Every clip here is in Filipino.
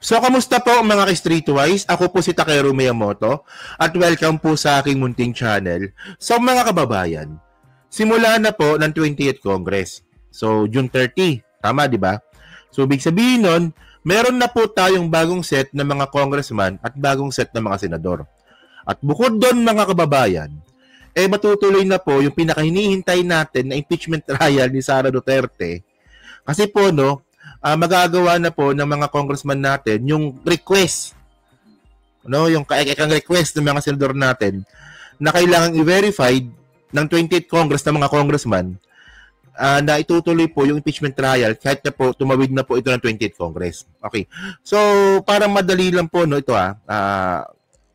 So, kamusta po mga ka-Streetwise? Ako po si Takeru Miyamoto at welcome po sa aking munting channel. So, mga kababayan, simula na po ng 20th Congress. So, June 30. Tama, di ba? So, ibig sabihin nun, meron na po tayong bagong set ng mga congressman at bagong set ng mga senador. At bukod doon mga kababayan, matutuloy na po yung pinakahinihintay natin na impeachment trial ni Sara Duterte. Kasi po, magagawa na po ng mga congressman natin yung request, yung kaikang request ng mga senador natin na kailangang i-verified ng 20th Congress ng mga congressman na itutuloy po yung impeachment trial kahit na po tumawid na po ito ng 20th Congress. Okay. So, para madali lang po, ito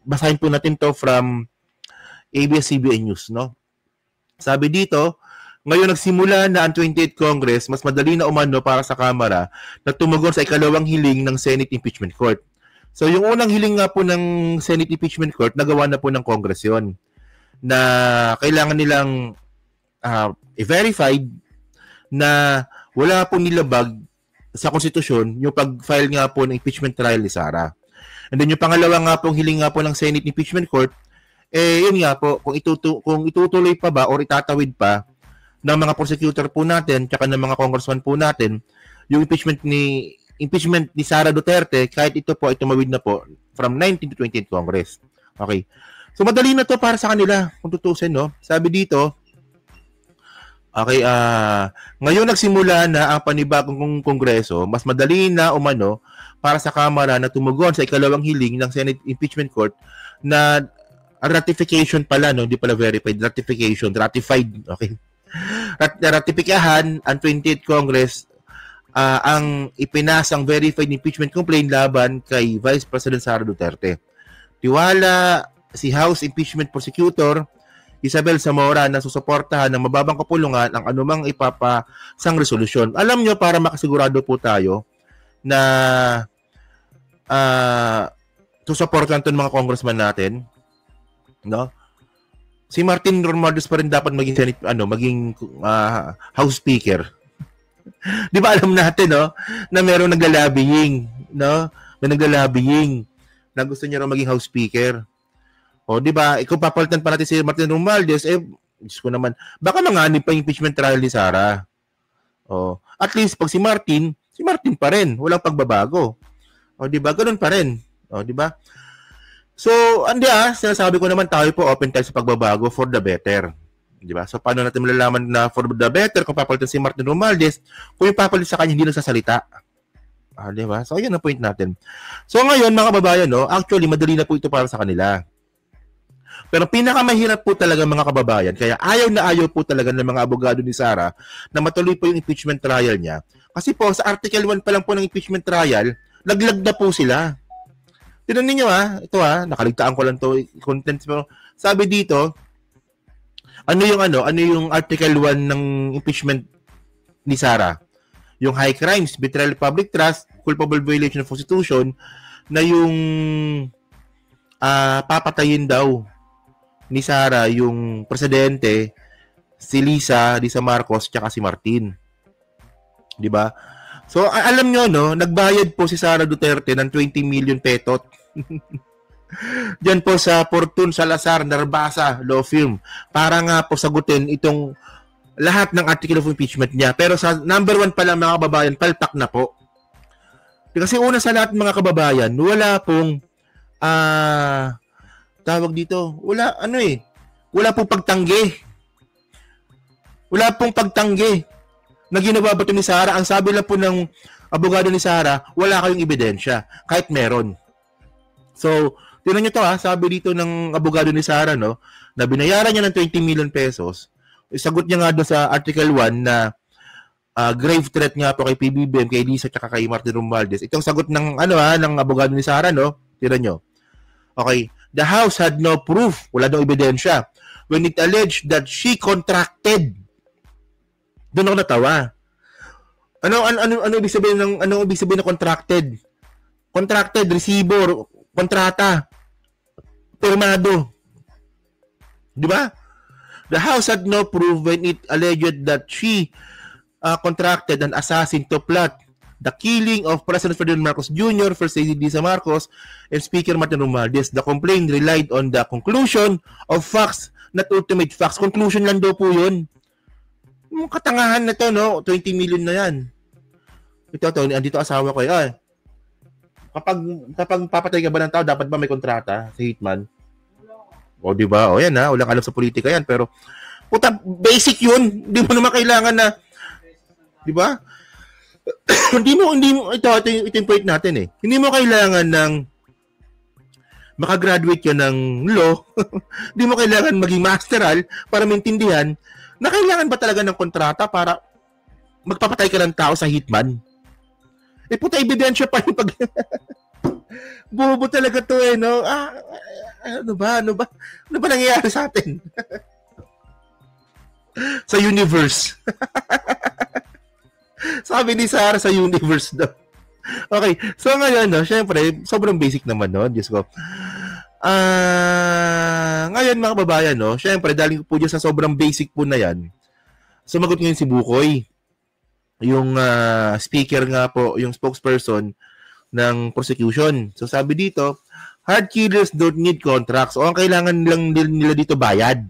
basahin po natin to from ABS-CBN News, Sabi dito, ngayon nagsimula na ang 20th Congress, mas madali na umano para sa Kamara na tumugon sa ikalawang hiling ng Senate Impeachment Court. So yung unang hiling nga po ng Senate Impeachment Court, nagawa na po ng Congress yun, na kailangan nilang i-verified na wala po nilabag sa konstitusyon yung pag-file nga po ng impeachment trial ni Sara. And then yung pangalawa nga pong hiling nga po ng Senate Impeachment Court, yun nga po, kung itutuloy pa ba or itatawid pa ng mga prosecutor po natin tsaka ng mga congressman po natin yung impeachment ni Sara Duterte kahit ito po ay tumawid na po from 19th to 20th Congress. Okay. So madali na to para sa kanila kung tutusin, Sabi dito, okay, ngayon nagsimula na ang panibagong kongreso, mas madali na umano para sa Kamara na tumugon sa ikalawang hiling ng Senate Impeachment Court na ratification pala, hindi pala verified, ratified, okay. Ratifikahan ang 20th Congress ang ipinasang verified impeachment complaint laban kay Vice President Sara Duterte. Tiwala si House Impeachment Prosecutor Isabel Zamora na susuportahan ng mababang kapulungan ang anumang ipapasang resolusyon. Alam nyo, para makasigurado po tayo na susuportahan ito ng mga congressman natin, si Martin Romualdez pa rin dapat maging Senate, maging House Speaker. Di ba alam natin, na meron naglalabing, may naglalabing na gusto niya rin maging House Speaker. O, di ba, kung papalitan pa natin si Martin Romualdez, Diyos ko naman, baka manganib pa yung impeachment trial ni Sara. O, at least pag si Martin pa rin, walang pagbabago. O, di ba, ganun pa rin. O, di ba? So, sinasabi ko naman tayo po open tayo sa pagbabago for the better. Di ba? So, paano natin malalaman na for the better kung papalitan si Martin Romualdez kung yung papalit sa kanya hindi nagsasalita? Di ba? So, yun ang point natin. So, ngayon, mga kababayan, actually, madali na po ito para sa kanila. Pero pinakamahirap po talaga mga kababayan, kaya ayaw na ayaw po talaga ng mga abogado ni Sara na matuloy po yung impeachment trial niya. Kasi po, sa Article 1 pa lang po ng impeachment trial, laglag na po sila. Tignan ninyo ito nakaligtaan ko lang to content, pero sabi dito, ano yung Article 1 ng impeachment ni Sara? Yung high crimes, betrayal of public trust, culpable violation of constitution, na yung papatayin daw ni Sara yung presidente, si Lisa Marcos, tsaka si Martin. 'Di ba? So, alam nyo, nagbayad po si Sara Duterte ng 20 million petot. Diyan po sa Fortune Salazar Narbasa Law Firm para nga po sagutin itong lahat ng article of impeachment niya. Pero sa number 1 pa lang mga kababayan, palpak na po. Kasi una sa lahat mga kababayan, wala pong tawag dito, wala pong pagtanggi. Wala pong pagtanggi na ginawa ba ito ni Sara. Ang sabi lang po ng abogado ni Sara, wala kayong ebidensya, kahit meron. So, tinan nyo to sabi dito ng abogado ni Sara, na binayaran niya ng 20 million pesos. Isagot niya nga doon sa Article 1 na grave threat nga po kay PBBM, kay Lisa, at kay Martin Romualdez. Itong sagot ng ng abogado ni Sara, tinan nyo. Okay, the House had no proof, wala daw ebidensya, when it alleged that she contracted. Doon ako natawa. Ano ibig sabihin ng contracted? Contracted, receiver, kontrata, pirmado. Di ba? The House had no proof when it alleged that she contracted an assassin to plot, the killing of President Ferdinand Marcos Jr., First Lady Lisa Marcos, and Speaker Martin Romualdez. The complaint relied on the conclusion of facts, not ultimate facts. Conclusion lang daw po yun. Yung katangahan na to, no? 20 million na yan. Ito, andito asawa ko. Ay, kapag papatay ka ba ng tao, dapat ba may kontrata sa hitman? O, di ba? O, yan ha. Walang alam sa politika yan. Pero, puta, basic yun. Hindi mo naman kailangan na, di ba? hindi mo, ito yung point natin eh. Hindi mo kailangan ng makagraduate ka ng law. Hindi mo kailangan maging masteral para maintindihan na kailangan ba talaga ng kontrata para magpapatay ka ng tao sa hitman. Eh, puta, ebidensya pa yung pag... Bobo talaga to eh, no? Ano ba nangyayari sa atin? Sa universe. Sabi ni Sarah sa universe daw. Okay, so ngayon, no, syempre, sobrang basic naman, no? Diyos ko. Ngayon, mga kababayan, no, syempre, dahil po dyan sa sobrang basic po na yan, sumagot ngayon si Bukoy. Yung speaker nga po, yung spokesperson ng prosecution. So sabi dito, hard killers don't need contracts. O ang kailangan lang nila dito bayad.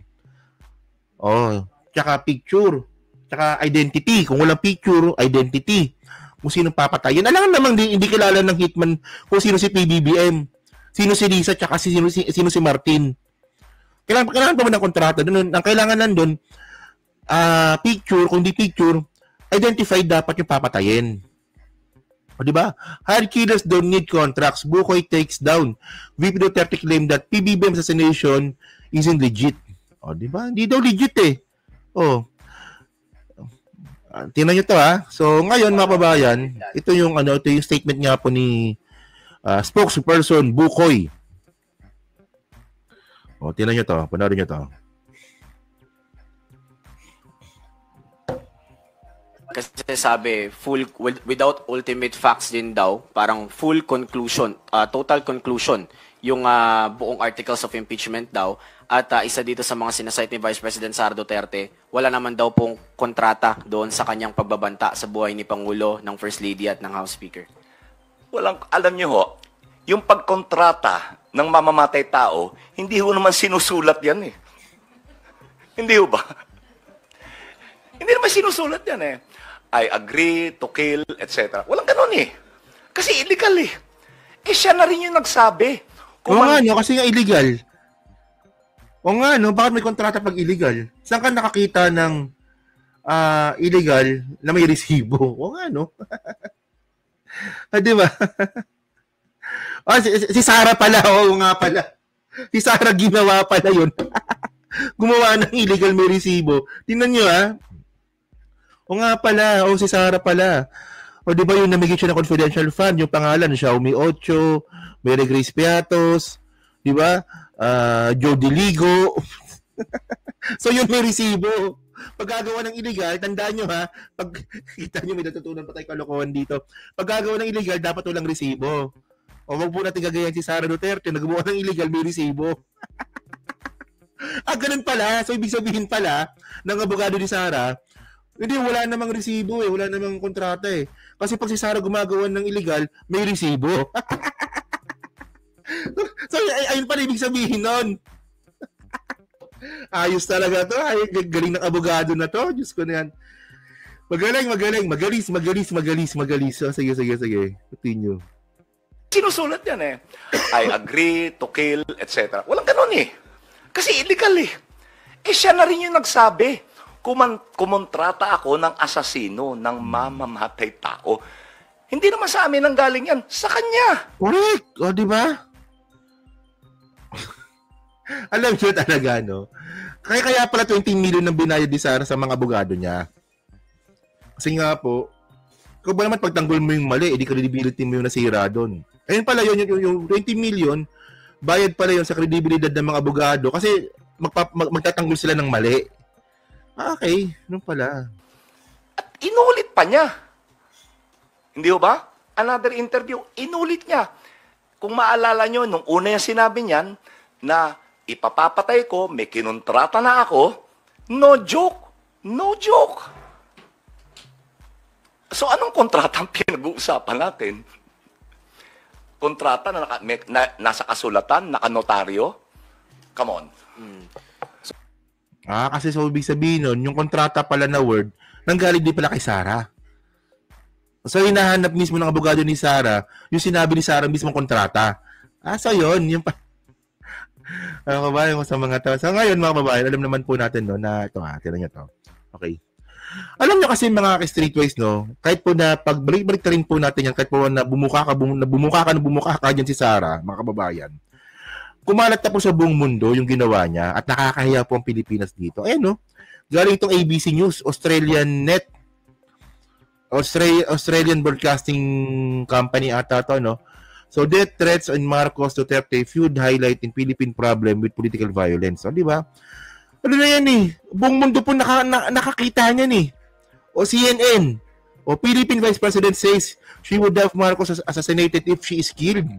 O, tsaka picture. Tsaka identity. Kung walang picture, identity. Kung sino papatayin. Alam namang hindi kilala ng hitman kung sino si PBBM. Sino si Lisa, tsaka sino si Martin. Kailangan pa mo ng kontrata. Ang kailangan nandun, picture, kung di picture, identified dapat yung papatayin. O, di ba? Hard killers don't need contracts. Bukoy takes down. VP Duterte claimed that PBBM assassination isn't legit. O, di ba? Hindi daw legit eh. O. Tingnan nyo to ha. So, ngayon mga kababayan, ito yung statement nga po ni spokesperson Bukoy. O, tingnan nyo to. Panoorin nyo to. Kasi sabi, without ultimate facts din daw, parang full conclusion, total conclusion, yung buong articles of impeachment daw. At isa dito sa mga sinasite ni Vice President Sara Duterte, wala naman daw pong kontrata doon sa kanyang pagbabanta sa buhay ni Pangulo, ng First Lady at ng House Speaker. Alam niyo ho, yung pagkontrata ng mamamatay tao, hindi ho naman sinusulat yan eh. Hindi ho ba? Hindi naman sinusulat yan eh. I agree to kill, etc. Walang ganun eh. Kasi illegal eh. Eh siya na rin yung nagsabi. Oo nga, no? Kasi nga illegal. O nga, no? Bakit may kontrata pag illegal? Saan ka nakakita ng illegal na may resibo? O nga, no? Di ba? Si Sarah pala. Oo nga pala. Si Sarah ginawa pala yun. Gumawa ng illegal may resibo. Tingnan nyo, O nga pala. O si Sarah pala. O di ba yung namigit siya ng confidential fund? Yung pangalan, Xiaomi 8, Mary Grace Piatos, di ba? Joe Deligo. So yun may resibo. Pag gagawa ng illegal, tandaan nyo ha, pag kita nyo may natutunan pa tayo kalokohan dito. Pag gagawa ng illegal, dapat walang resibo. O wag po natin gagayan si Sara Duterte, nagawa ng illegal, may resibo. Ganun pala. So ibig sabihin pala, ng abogado ni Sara, hindi, wala namang resibo eh. Wala namang kontrata eh. Kasi pag si Sara gumagawa ng illegal, may resibo. So, ayun pala ibig sabihin nun. Ayos talaga to. Ay, galing ng abogado na to. Diyos ko na yan. Magaling. Magalis. So, sige. Continue. Sinusulat yan eh. I agree to kill, etc. Walang ganun eh. Kasi illegal eh. Eh siya na rin yung nagsabi. Kumontrata ako ng asasino, ng mamamatay tao. Hindi naman sa amin ang galing yan. Sa kanya. Correct. O, di ba? Alam niyo talaga, no? Kaya pala 20 million ng binayad ni Sara sa mga abogado niya. Kasi nga po, kung ba naman pagtanggol mo yung mali, edi credibility mo yung nasira doon. Ayun pala yun, yung 20 million, bayad pala yun sa kredibilidad ng mga abogado kasi magtatanggol sila ng mali. Okay, ano pala? At inulit pa niya. Hindi ba? Another interview, inulit niya. Kung maalala nyo, nung una yung sinabi niyan, na ipapapatay ko, may kinontrata na ako, no joke. So anong kontrata ang pinag-uusapan natin? Kontrata na, nasa kasulatan, nakanotaryo? Come on. Kasi so ibig sabihin nun, yung kontrata pala na Word, nanggaling din pala kay Sarah. So hinahanap mismo ng abogado ni Sarah, yung sinabi ni Sarah mismo kontrata. So yun, yung mga kabayan ko sa mga tao. So ngayon mga kabayan, alam naman po natin no, na ito tinan nyo to. Okay. Alam nyo kasi mga streetwise no, kahit po na pagbalik-balik rin po natin yan, kahit po na bumuka ka dyan si Sarah, mga kababayan. Kumalat na po sa buong mundo yung ginawa niya at nakakahiya po ang Pilipinas dito. Ayan no, galing itong ABC News, Australian Broadcasting Company ata to, no? So, death threats on Marcos Duterte feud highlight in Philippine problem with political violence. So, di ba? Ano na yan eh? Buong mundo po nakakita niyan eh. O CNN. O Philippine Vice President says she would have Marcos assassinated if she is killed.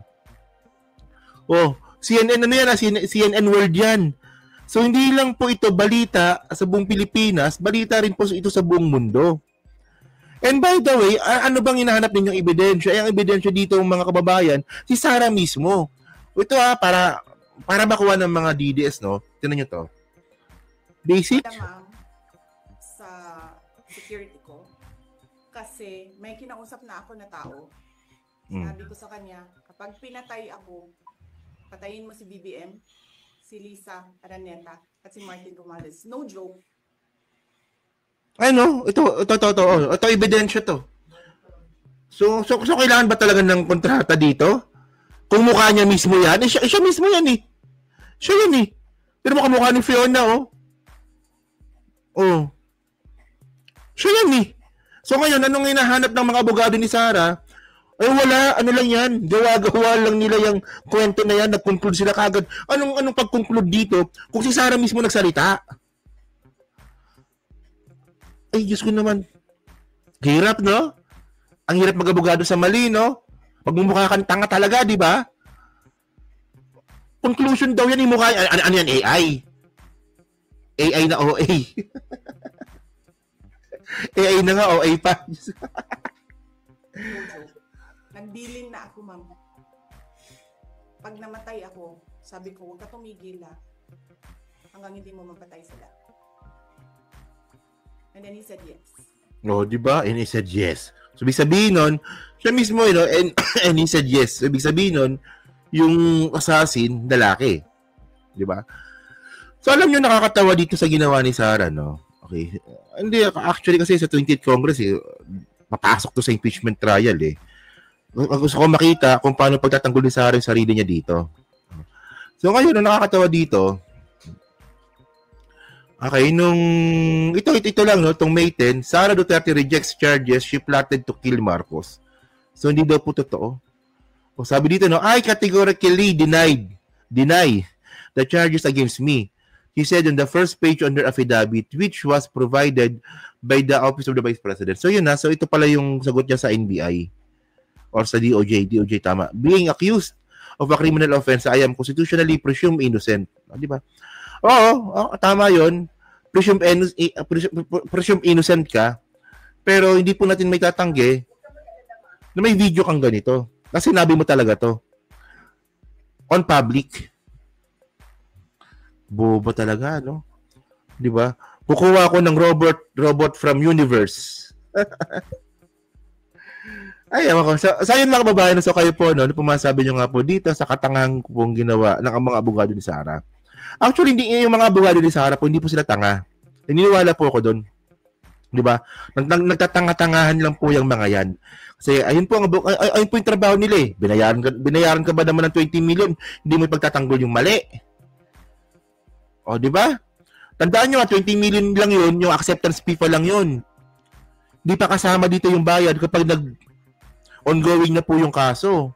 O, CNN ano yan? CNN World yan. So, hindi lang po ito balita sa buong Pilipinas, balita rin po ito sa buong mundo. And by the way, ano bang hinahanap ninyong ebidensya? Ang ebidensya dito mga kababayan, si Sarah mismo. Ito para makuha ng mga DDS, no? Tingnan niyo to. Basic. Sa security ko. Kasi may kinausap na ako na tao. Sabi ko sa kanya, kapag pinatay ako, patayin mo si BBM, si Lisa Araneta, at si Martin Romales. No joke. Ano? Ito ebidensya to. So kailangan ba talaga ng kontrata dito? Kung mukha niya mismo yan, siya mismo yan eh. Siya yan eh. Pero makamukha ni Fiona, oh. Oh. Siya yan eh. So ngayon, anong hinahanap ng mga abogado ni Sarah? Ay wala, ano lang yan. Gawa-gawa lang nila yung kwento na yan. Nag-conclude sila kagad. Anong pag-conclude dito kung si Sarah mismo nagsalita? Ay, Diyos ko naman. Hirap, no? Ang hirap mag-abogado sa mali, no? Magmumukha kang tanga talaga, di ba? Conclusion daw yan, yung mukha. Ano yan, AI? AI na OA. AI na nga, OA pa. Nagbilin na ako, ma'am. Pag namatay ako, sabi ko, huwag ka tumigil hanggang hindi mo mapatay sila. And then he said yes. No, di ba? And he said yes. So, ibig sabihin nun, siya mismo, you know, and he said yes. So, ibig sabihin nun, yung assassin, lalaki. Di ba? So, alam nyo, nakakatawa dito sa ginawa ni Sarah, no? Okay. Hindi, actually kasi sa 20th Congress, papasok to sa impeachment trial, eh. Gusto ko makita kung paano pagtatanggol ni Sarah yung sarili niya dito. So, ngayon, nakakatawa dito, okay, ito lang, no, itong May 10, Sara Duterte rejects charges she plotted to kill Marcos. So, hindi daw po totoo. O, sabi dito, no, I categorically deny the charges against me. He said on the first page on their affidavit, which was provided by the Office of the Vice President. So, yun na. So, ito pala yung sagot niya sa NBI or sa DOJ. DOJ, tama. Being accused of a criminal offense, I am constitutionally presumed innocent. Di ba? Oo, tama yun. Presume innocent ka. Pero hindi po natin may tatanggi na may video kang ganito. Kasi sinabi mo talaga to. On public. Bobo talaga, no? Di ba? Kukuha ako ng robot from universe. Ay, ako. So yun mga kababayan, so kayo po, no? Ano po masabi nyo nga po dito sa katangang pong ginawa ng mga abogado ni Sarah. Actually, hindi yung mga abogado ni Sarah po, hindi po sila tanga. Naniniwala po ako doon. Di ba? Nagtatanga-tangahan lang po yung mga yan. Kasi ayun po yung trabaho nila eh. Binayaran ka ba naman ng 20 million? Hindi mo ipagtatanggol yung mali. O, di ba? Tandaan nyo, 20 million lang yun, yung acceptance fee pa lang yun. Hindi pa kasama dito yung bayad kapag ongoing na po yung kaso.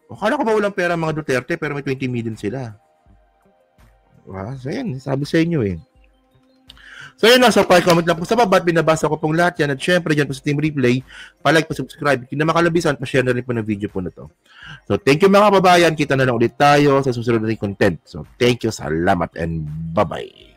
O, kala ko ba walang pera mga Duterte pero may 20 million sila. So yan, sabi sa inyo eh. So yun lang, so comment lang po sa baba at binabasa ko pong lahat yan. At syempre dyan po sa Team Replay, pa-like, pa-subscribe. Kung na makalabisan, pa-share na rin po ng video po na to. So thank you mga kababayan, kita na lang ulit tayo sa susunod na rin content. So thank you, salamat and bye-bye.